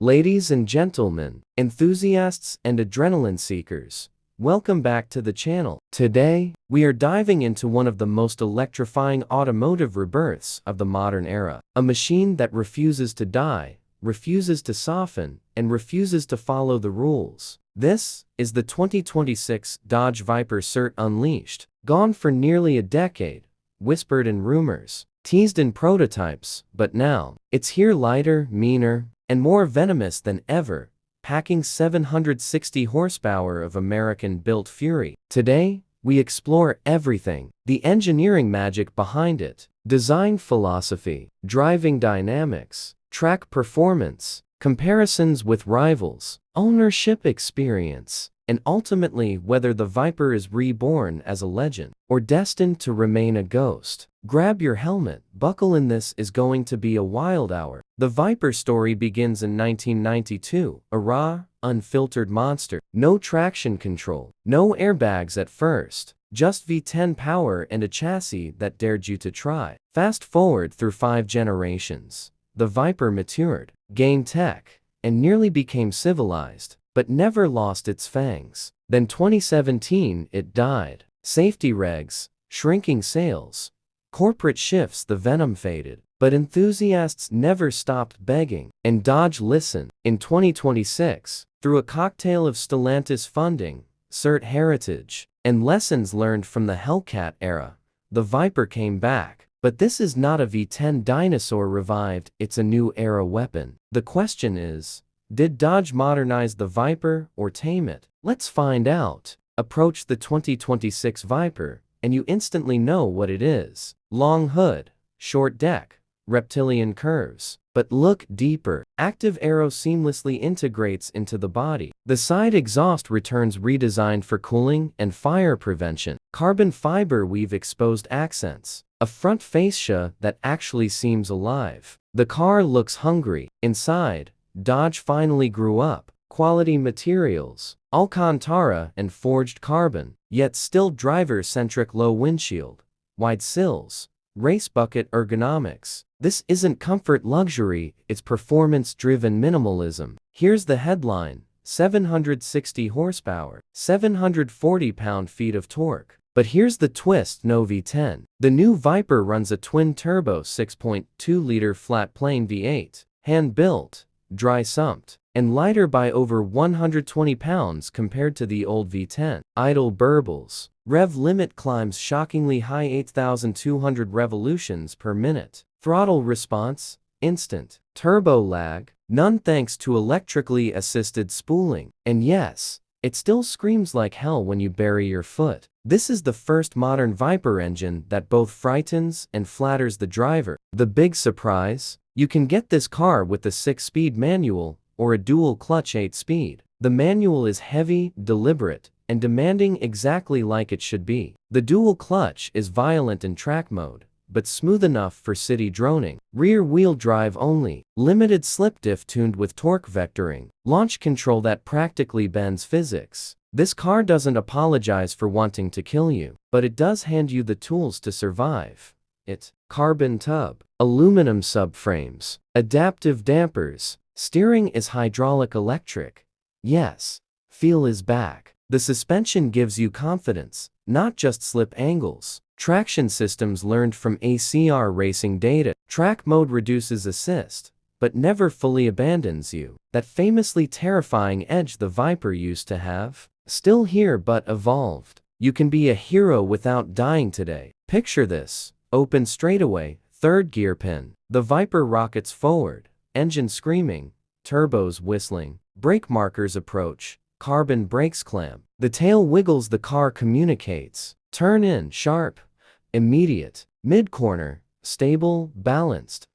Ladies and gentlemen, enthusiasts and adrenaline seekers, welcome back to the channel. Today, we are diving into one of the most electrifying automotive rebirths of the modern era. A machine that refuses to die, refuses to soften, and refuses to follow the rules. This is the 2026 Dodge Viper SRT Unleashed. Gone for nearly a decade, whispered in rumors, teased in prototypes, but now, it's here lighter, meaner, and more venomous than ever, packing 760 horsepower of American-built fury. Today, we explore everything: the engineering magic behind it, design philosophy, driving dynamics, track performance, comparisons with rivals, ownership experience, and ultimately whether the Viper is reborn as a legend or destined to remain a ghost. Grab your helmet, buckle in, this is going to be a wild hour. The Viper story begins in 1992, a raw, unfiltered monster. No traction control, no airbags at first, just V10 power and a chassis that dared you to try. Fast forward through 5 generations. The Viper matured, gained tech, and nearly became civilized, but never lost its fangs. Then 2017 it died. Safety regs, shrinking sales, corporate shifts, the venom faded. But enthusiasts never stopped begging, and Dodge listened. In 2026, through a cocktail of Stellantis funding, SRT heritage, and lessons learned from the Hellcat era, the Viper came back. But this is not a V10 dinosaur revived, it's a new era weapon. The question is, did Dodge modernize the Viper or tame it? Let's find out. Approach the 2026 Viper, and you instantly know what it is. Long hood, short deck, reptilian curves. But look deeper. Active aero seamlessly integrates into the body. The side exhaust returns redesigned for cooling and fire prevention. Carbon fiber weave exposed accents. A front fascia that actually seems alive. The car looks hungry. Inside, Dodge finally grew up. Quality materials, Alcantara and forged carbon, yet still driver-centric. Low windshield, wide sills, race bucket ergonomics. This isn't comfort luxury, it's performance-driven minimalism. Here's the headline: 760 horsepower, 740 pound-feet of torque. But here's the twist: no V10. The new Viper runs a twin-turbo 6.2-liter flat-plane V8, hand-built, dry-sumped, and lighter by over 120 pounds compared to the old V10. Idle burbles. Rev limit climbs shockingly high, 8,200 revolutions per minute. Throttle response, instant. Turbo lag, none thanks to electrically assisted spooling. And yes, it still screams like hell when you bury your foot. This is the first modern Viper engine that both frightens and flatters the driver. The big surprise? You can get this car with the 6-speed manual or a dual-clutch 8-speed. The manual is heavy, deliberate, and demanding, exactly like it should be. The dual-clutch is violent in track mode, but smooth enough for city droning. Rear-wheel drive only. Limited slip diff tuned with torque vectoring. Launch control that practically bends physics. This car doesn't apologize for wanting to kill you, but it does hand you the tools to survive. Carbon tub, aluminum subframes, adaptive dampers, steering is hydraulic electric. Yes, feel is back. The suspension gives you confidence, not just slip angles. Traction systems learned from ACR racing data. Track mode reduces assist, but never fully abandons you. That famously terrifying edge the Viper used to have, still here but evolved. You can be a hero without dying today. Picture this: open straightaway, third gear pin. The Viper rockets forward, engine screaming, turbos whistling, brake markers approach, carbon brakes clamp. The tail wiggles, the car communicates. Turn in, sharp, immediate. Mid-corner, stable, balanced,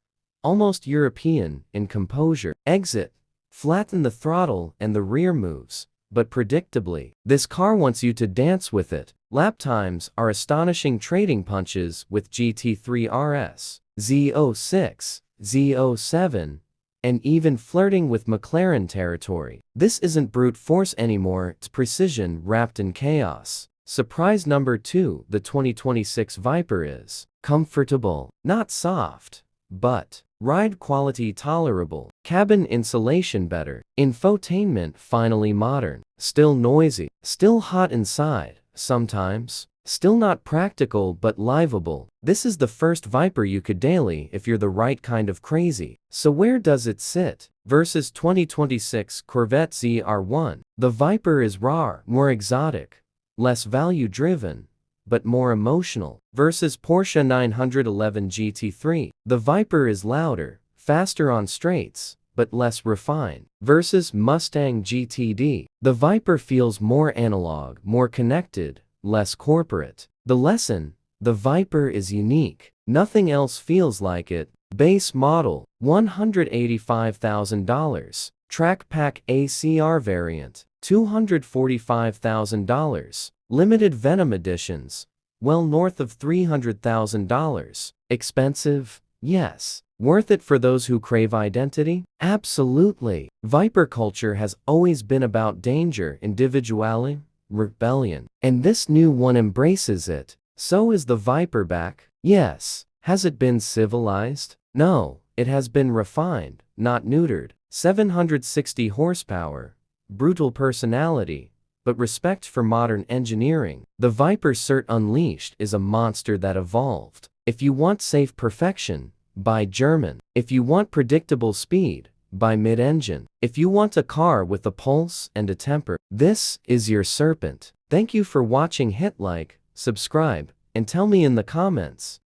almost European in composure. Exit, flatten the throttle and the rear moves, but predictably. This car wants you to dance with it. Lap times are astonishing, trading punches with GT3 RS, Z06, Z07, and even flirting with McLaren territory. This isn't brute force anymore, it's precision wrapped in chaos. Surprise number 2, the 2026 Viper is comfortable, not soft, but ride quality tolerable, cabin insulation better, infotainment finally modern, still noisy, still hot inside, sometimes, still not practical but livable. This is the first Viper you could daily if you're the right kind of crazy. So where does it sit? Versus 2026 Corvette ZR1. The Viper is raw, more exotic, less value-driven, but more emotional. Versus Porsche 911 GT3. The Viper is louder, faster on straights, but less refined. Versus Mustang GTD. The Viper feels more analog, more connected, less corporate. The lesson: the Viper is unique. Nothing else feels like it. Base model, $185,000. Track Pack ACR variant, $245,000. Limited Venom editions, well north of $300,000. Expensive? Yes. Worth it for those who crave identity? Absolutely. Viper culture has always been about danger, individuality, rebellion. And this new one embraces it. So is the Viper back? Yes. Has it been civilized? No. It has been refined, not neutered. 760 horsepower, brutal personality, but respect for modern engineering. The Viper SRT Unleashed is a monster that evolved. If you want safe perfection, buy German. If you want predictable speed, buy mid-engine. If you want a car with a pulse and a temper, this is your Serpent. Thank you for watching. Hit like, subscribe, and tell me in the comments,